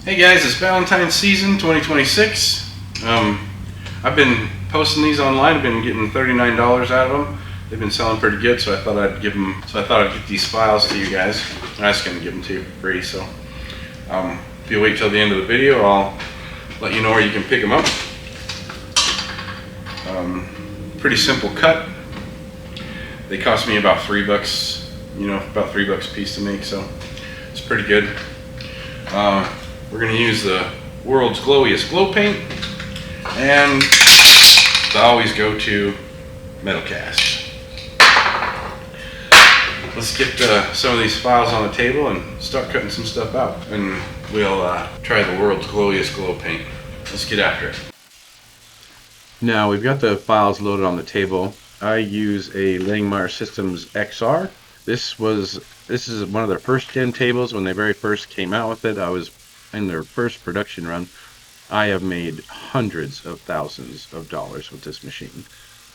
Hey guys, it's Valentine's season 2026. I've been posting these online. I've been getting $39 out of them. They've been selling pretty good, so I thought I'd get these files to you guys. I'm just going to give them to you for free. So if you wait till the end of the video, I'll let you know where you can pick them up. Pretty simple cut. They cost me about $3, about $3 a piece to make, so it's pretty good. We're going to use the world's glowiest glow paint and the always go-to metal cast. Let's get some of these files on the table and start cutting some stuff out, and we'll try the world's glowiest glow paint. Let's get after it. Now we've got the files loaded on the table. I use a Langmuir XR. This is one of their first gen tables. When they very first came out with it, I was in their first production run. I have made hundreds of thousands of dollars with this machine.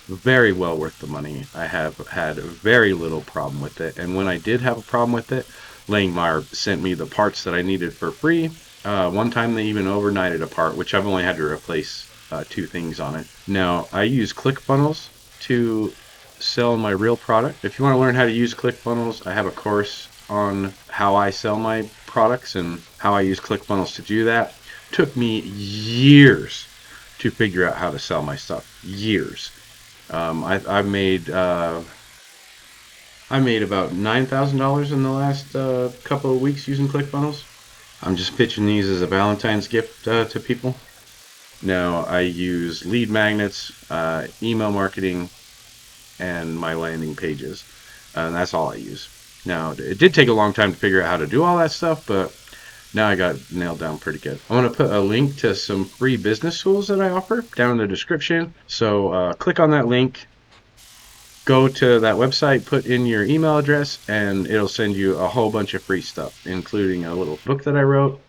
Very well worth the money. I have had very little problem with it, and when I did have a problem with it, Langmuir sent me the parts that I needed for free. One time they even overnighted a part, which I've only had to replace 2 things on it. Now I use ClickFunnels to sell my real product. If you want to learn how to use ClickFunnels, I have a course on how I sell my products and how I use ClickFunnels to do that. It took me years to figure out how to sell my stuff. Years. I made about $9,000 in the last couple of weeks using ClickFunnels. I'm just pitching these as a Valentine's gift to people. Now I use lead magnets, email marketing, and my landing pages, and that's all I use. Now it did take a long time to figure out how to do all that stuff, but now I got it nailed down pretty good. I'm going to put a link to some free business tools that I offer down in the description, so click on that link, go to that website, put in your email address, and it'll send you a whole bunch of free stuff, including a little book that I wrote.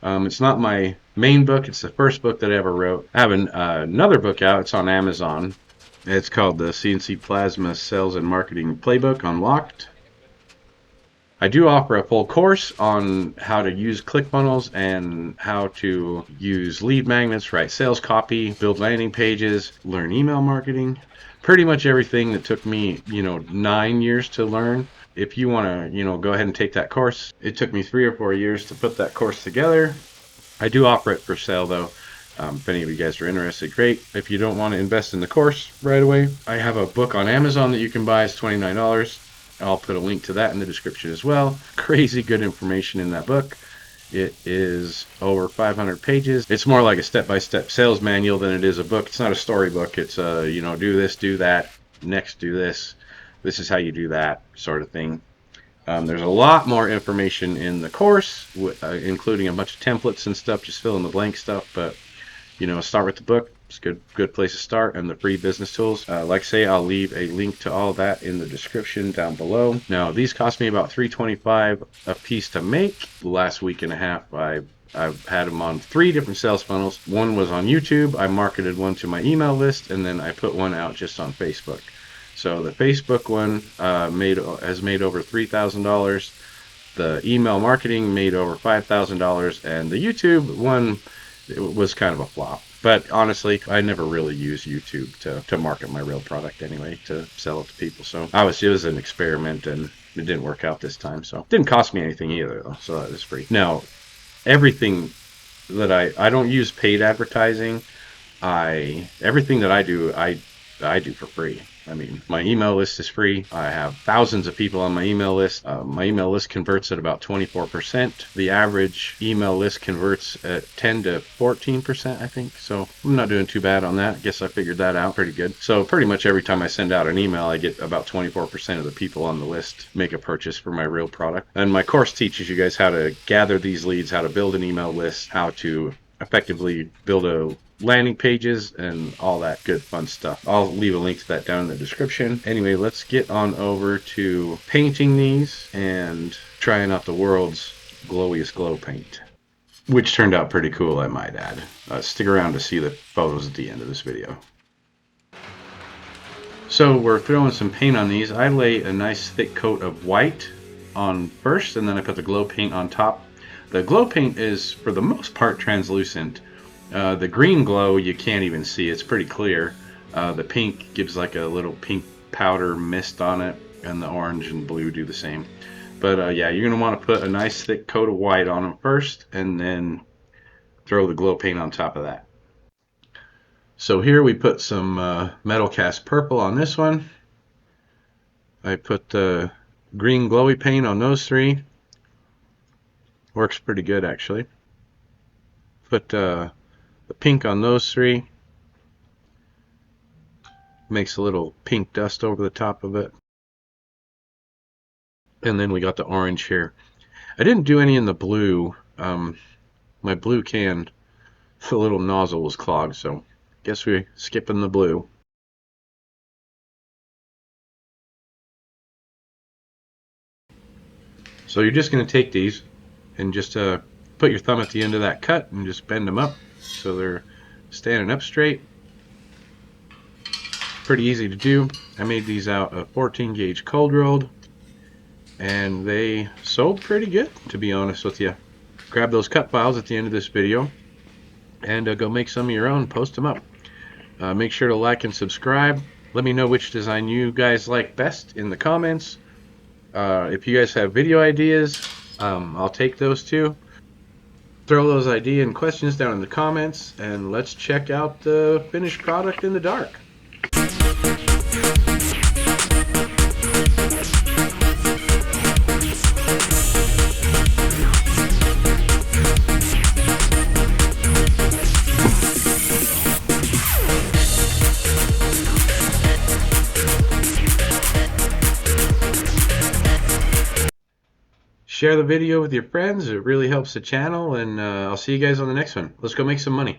It's not my main book, it's the first book that I ever wrote. I have another book out. It's on Amazon. It's called the CNC Plasma Sales and Marketing Playbook Unlocked. I do offer a full course on how to use ClickFunnels and how to use lead magnets, write sales copy, build landing pages, learn email marketing. Pretty much everything that took me, 9 years to learn. If you want to, go ahead and take that course. It took me 3 or 4 years to put that course together. I do offer it for sale though. If any of you guys are interested, great. If you don't want to invest in the course right away, I have a book on Amazon that you can buy. It's $29. I'll put a link to that in the description as well. Crazy good information in that book. It is over 500 pages. It's more like a step-by-step sales manual than it is a book. It's not a storybook. It's do this, do that, next do this. This is how you do that sort of thing. There's a lot more information in the course, including a bunch of templates and stuff, just fill in the blank stuff. But start with the book. It's a good place to start, and the free business tools. Like I say, I'll leave a link to all that in the description down below. Now, these cost me about $3.25 a piece to make. The last week and a half, I've had them on 3 different sales funnels. One was on YouTube. I marketed one to my email list, and then I put one out just on Facebook. So the Facebook one has made over $3,000. The email marketing made over $5,000, and the YouTube one, it was kind of a flop. But honestly, I never really use YouTube to market my real product anyway, to sell it to people. So it was an experiment, and it didn't work out this time. So it didn't cost me anything either, though. So that was free. Now, everything that I don't use paid advertising. Everything that I do for free. I mean, my email list is free. I have thousands of people on my email list. My email list converts at about 24%. The average email list converts at 10 to 14%, I think. So I'm not doing too bad on that. I guess I figured that out pretty good. So pretty much every time I send out an email, I get about 24% of the people on the list make a purchase for my real product. And my course teaches you guys how to gather these leads, how to build an email list, how to effectively build a landing pages, and all that good fun stuff. I'll leave a link to that down in the description. Anyway, let's get on over to painting these and trying out the world's glowiest glow paint, which turned out pretty cool, I might add. Stick around to see the photos at the end of this video. So we're throwing some paint on these. I lay a nice thick coat of white on first, and then I put the glow paint on top. The glow paint is, for the most part, translucent. The green glow, you can't even see. It's pretty clear. The pink gives like a little pink powder mist on it, and the orange and blue do the same. But yeah, you're going to want to put a nice thick coat of white on them first, and then throw the glow paint on top of that. So here we put some metal cast purple on this one. I put the green glowy paint on those three. Works pretty good, actually. Put the pink on those three. Makes a little pink dust over the top of it. And then we got the orange here. I didn't do any in the blue. My blue can, the little nozzle was clogged, so guess we're skipping the blue. So you're just going to take these and just put your thumb at the end of that cut and just bend them up so they're standing up straight. Pretty easy to do. I made these out of 14 gauge cold rolled, and they sold pretty good, to be honest with you. Grab those cut files at the end of this video and go make some of your own, post them up. Make sure to like and subscribe. Let me know which design you guys like best in the comments. If you guys have video ideas, I'll take those too. Throw those ideas and questions down in the comments, and let's check out the finished product in the dark. Share the video with your friends. It really helps the channel, and I'll see you guys on the next one. Let's go make some money.